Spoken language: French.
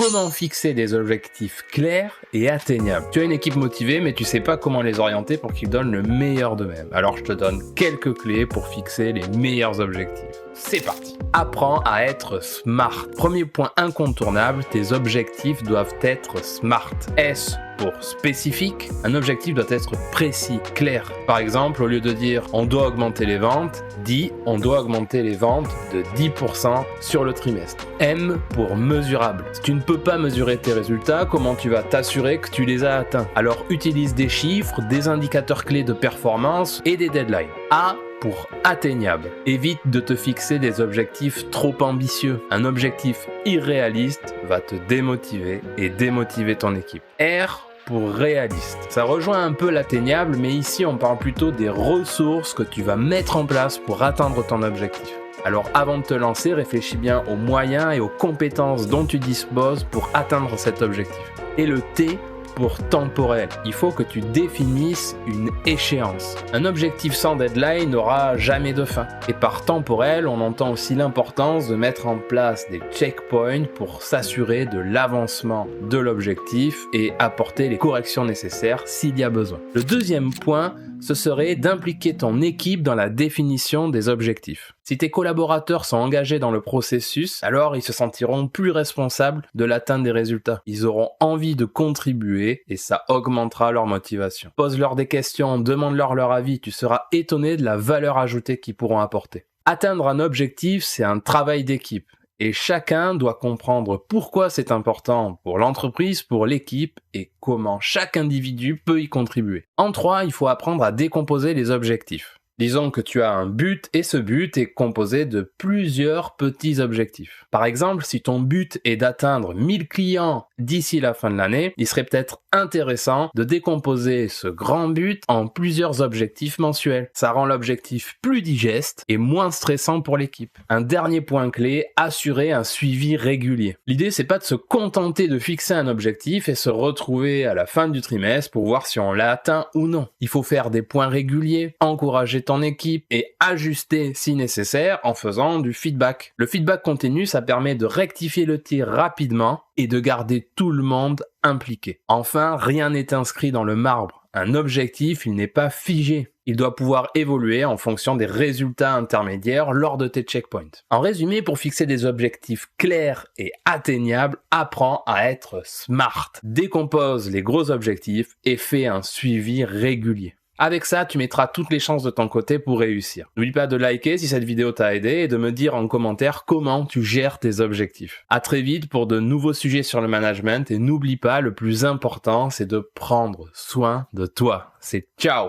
Comment fixer des objectifs clairs et atteignables? Tu as une équipe motivée, mais tu sais pas comment les orienter pour qu'ils donnent le meilleur d'eux-mêmes. Alors je te donne quelques clés pour fixer les meilleurs objectifs. C'est parti! Apprends à être smart. Premier point incontournable, tes objectifs doivent être smart. S pour spécifique, un objectif doit être précis, clair. Par exemple, au lieu de dire on doit augmenter les ventes, dis on doit augmenter les ventes de 10% sur le trimestre. M pour mesurable. Si tu ne peux pas mesurer tes résultats, comment tu vas t'assurer que tu les as atteints? Alors utilise des chiffres, des indicateurs clés de performance et des deadlines. A pour atteignable. Évite de te fixer des objectifs trop ambitieux. Un objectif irréaliste va te démotiver et démotiver ton équipe. R pour réaliste. Ça rejoint un peu l'atteignable, mais ici on parle plutôt des ressources que tu vas mettre en place pour atteindre ton objectif. Alors avant de te lancer, réfléchis bien aux moyens et aux compétences dont tu disposes pour atteindre cet objectif. Et le T pour temporel. Il faut que tu définisses une échéance. Un objectif sans deadline n'aura jamais de fin. Et par temporel, on entend aussi l'importance de mettre en place des checkpoints pour s'assurer de l'avancement de l'objectif et apporter les corrections nécessaires s'il y a besoin. Le deuxième point, ce serait d'impliquer ton équipe dans la définition des objectifs. Si tes collaborateurs sont engagés dans le processus, alors ils se sentiront plus responsables de l'atteinte des résultats. Ils auront envie de contribuer et ça augmentera leur motivation. Pose-leur des questions, demande-leur leur avis, tu seras étonné de la valeur ajoutée qu'ils pourront apporter. Atteindre un objectif, c'est un travail d'équipe. Et chacun doit comprendre pourquoi c'est important pour l'entreprise, pour l'équipe et comment chaque individu peut y contribuer. En 3, il faut apprendre à décomposer les objectifs. Disons que tu as un but et ce but est composé de plusieurs petits objectifs. Par exemple, si ton but est d'atteindre 1000 clients d'ici la fin de l'année, il serait peut-être intéressant de décomposer ce grand but en plusieurs objectifs mensuels. Ça rend l'objectif plus digeste et moins stressant pour l'équipe. Un dernier point clé, assurer un suivi régulier. L'idée, c'est pas de se contenter de fixer un objectif et se retrouver à la fin du trimestre pour voir si on l'a atteint ou non. Il faut faire des points réguliers, encourager ton équipe et ajuster si nécessaire en faisant du feedback. Le feedback continu, ça permet de rectifier le tir rapidement et de garder tout le monde impliqué. Enfin, rien n'est inscrit dans le marbre. Un objectif, il n'est pas figé. Il doit pouvoir évoluer en fonction des résultats intermédiaires lors de tes checkpoints. En résumé, pour fixer des objectifs clairs et atteignables, apprends à être smart. Décompose les gros objectifs et fais un suivi régulier. Avec ça, tu mettras toutes les chances de ton côté pour réussir. N'oublie pas de liker si cette vidéo t'a aidé et de me dire en commentaire comment tu gères tes objectifs. À très vite pour de nouveaux sujets sur le management et n'oublie pas, le plus important, c'est de prendre soin de toi. C'est ciao!